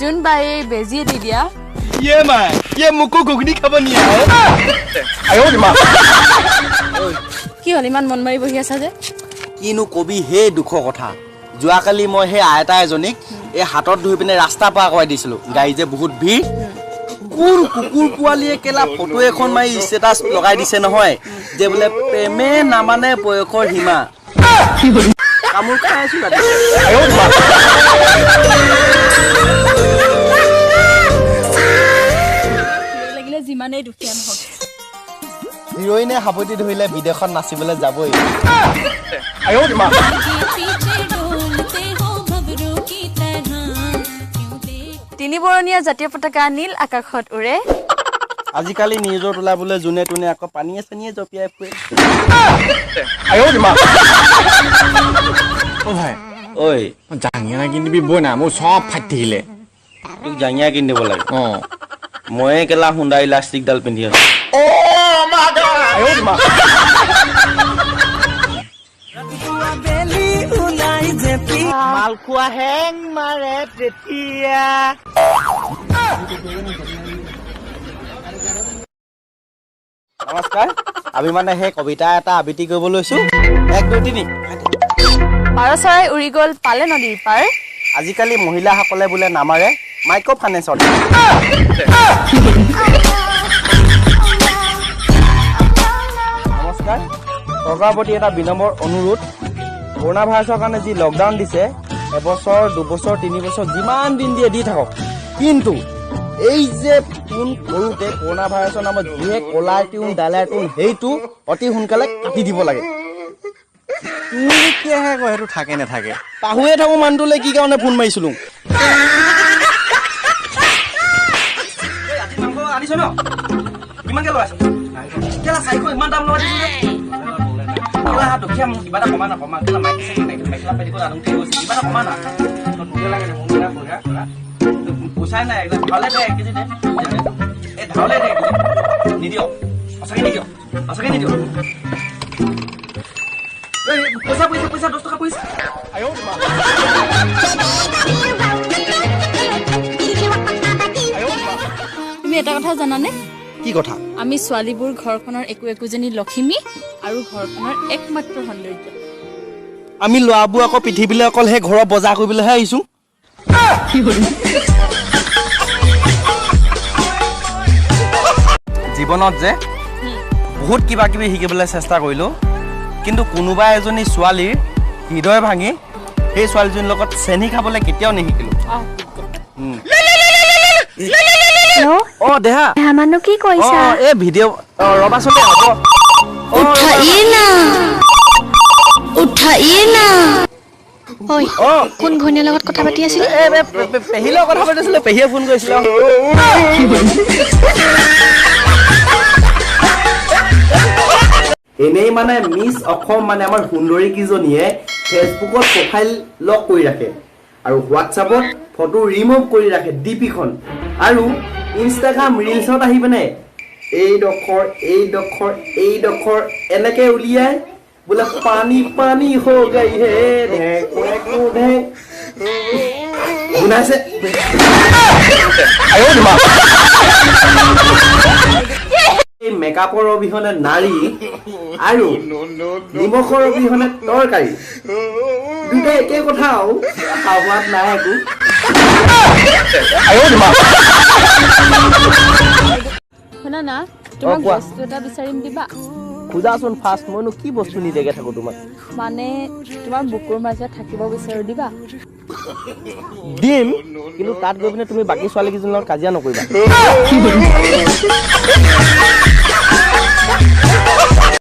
June বাই বেজি দি দিয়া ये मां ये मुको घुगनी खाबो नि आयो दिमा কি হল ইমান মন মাৰি বহি আছা যে কিনো কবি হে দুখ কথা যোৱাকালি মই হে আইতা এজনীক এই হাতত ধৰি পিনে ৰাস্তা পাৰ কৰাই দিছিলো গাড়ী যে বহুত ভিৰ কুকুৰ পোৱালিয়ে কেলা ফটো এখন মাৰি ষ্টেটাছ লগাই দিছে নহয় যে বোলে প্ৰেমে নামানে বয়সৰ সীমা কামুৰ খাই আছো आयो दिमा লাগিলে যিমানেই দুখীয়া নহওক হিৰোইনে হাবতি ধৰিলে বিদেশত নাচিবলৈ যাবই आयो दिमा তিনিবৰণীয়া জাতীয় পতাকা নীল আকাশত উৰে আজিকালি নিউজত ওলাবলৈ যোনে তোনে আকৌ পানীয়ে চানীয়ে জপিয়াই ফুৰে आयो दिमा ओ भाई ঐ জাঙিয়া কিনিবি বই না মোৰ সব ফাটি থাকিলে তোক জাঙিয়া কিনি দিব লাগে অ ময়ে কেলা হুণ্ডা ইলাষ্টিকডাল পিন্ধি আছো ओ माय गॉड आयो दिमा মালখোৱা হেং মাৰে তেতিয়া নমস্কাৰ আমি মানে সেই কবিতা এটা আবৃত্তি কৰিব লৈছো 1 2 3 পাৰ চৰাই উৰি গ'ল পালে নদীৰ পাৰ আজিকালি মহিলাসকলে বোলে নামাৰে মাইক্ৰ ফাইনেন্সত নমস্কাৰ চৰকাৰৰ প্ৰতি এটা বিনম্ৰ অনুৰোধ কৰোনা ভাইৰাছৰ কাৰণে যি লকডাউন দিছে এবছৰ 2 বছৰ 3 বছৰ যিমান দিন দিয়ে দি থাকক কিন্তু এই যে ফোন কৰোঁতে কৰোনা ভাইৰাছৰ নামত যিহে কলাৰ টিউন ডালাৰ টিউন সেইটো অতি সোনকালে কাটি দিব লাগে তুমি কিহে কয় সেইটো থাকে নাথাকে পাহৰিয়ে থাকো মানুহটোলৈ কি কাৰণে ফোন মাৰিছিলো আনিছ ন কিমানকে লৈ আছ কেলা চাইকো ইমান দাম লগাই দিছিস কেলা দুখীয়া মোক কিবা এটা কমা না কমা কেলা মাইক চেক মেখেলা পেটি কৰি আনন্দ গৈছে কিবা এটা কমা না তোকে লাগে মোক কিবা বঢ়িয়া পইচা নাই একদম ভালে দে 1 কেজি দে এ ধাৱলে দে নিদিও সঁচাকে নিদিও এই পইচা 10 টকা পইচা आयो दिमा आयो दिमा তুমি এটা কথা জানানে কি কথা আমি ছোৱালীবোৰ ঘৰখনৰ একোজনী লখিমী আৰু ঘৰখনৰ একমাত্ৰ সৌন্দৰ্য আমি লৰাবোৰ আকৌ পৃথিৱীলৈ অকল হে ঘৰৰ বজাৰ কৰিবলৈহে আহিছো জীৱনত যে বহুত কিবা কিবি শিকিবলৈ চেষ্টা কৰিলো কিন্তু কোনোবা এজনী ছোৱালীৰ হৃদয় ভাঙি সেই ছোৱালীজনীৰ লগত চেনি খাবলৈ কেতিয়াও নিশিকিলো অ দেহা মানুহ কি কৈছা এই ভিডিঅ' ৰবাচোন হ'ব উঠাইয়ে না ঐ কোন ঘনীৰ লগত কথা পাতি আছিল পেহীৰ লগত কথা পাতিছিলো পেহীয়ে ফোন কৰিছিল এনেই মানে মিছ অসম মানে আমাৰ সুন্দৰী কিজনীয়ে ফেচবুকত প্ৰফাইল লক কৰি ৰাখে আৰু হোৱাটছআপত ফটো ৰিমুভ কৰি ৰাখে ডিপিখন আৰু ইনষ্টাগ্ৰাম ৰিলছত আহি পিনে এই ডখৰ এনেকে উলিয়াই বোলে পানী हो गई है শুনাইছে आयो दिमा এই মেকআপৰ অবিহনে নাৰী আৰু নিমখৰ অবিহনে তৰকাৰী দুটা একে কথাও আৱাজ নাই একো आयो दिमा শুনা না তোমাক কোৱা। বস্তু এটা বিচাৰিম দিবা খুজাচোন ফাৰ্ষ্ট মইনো কি বস্তু নিদেগে থাকো তোমাক মানে তোমাৰ বুকুৰ মাজত থাকিব বিচাৰো দিবা দিম কিন্তু তাত গৈ পিনে তুমি বাকী ছোৱালীকেইজনীৰ লগত কাজিয়া নকৰিবা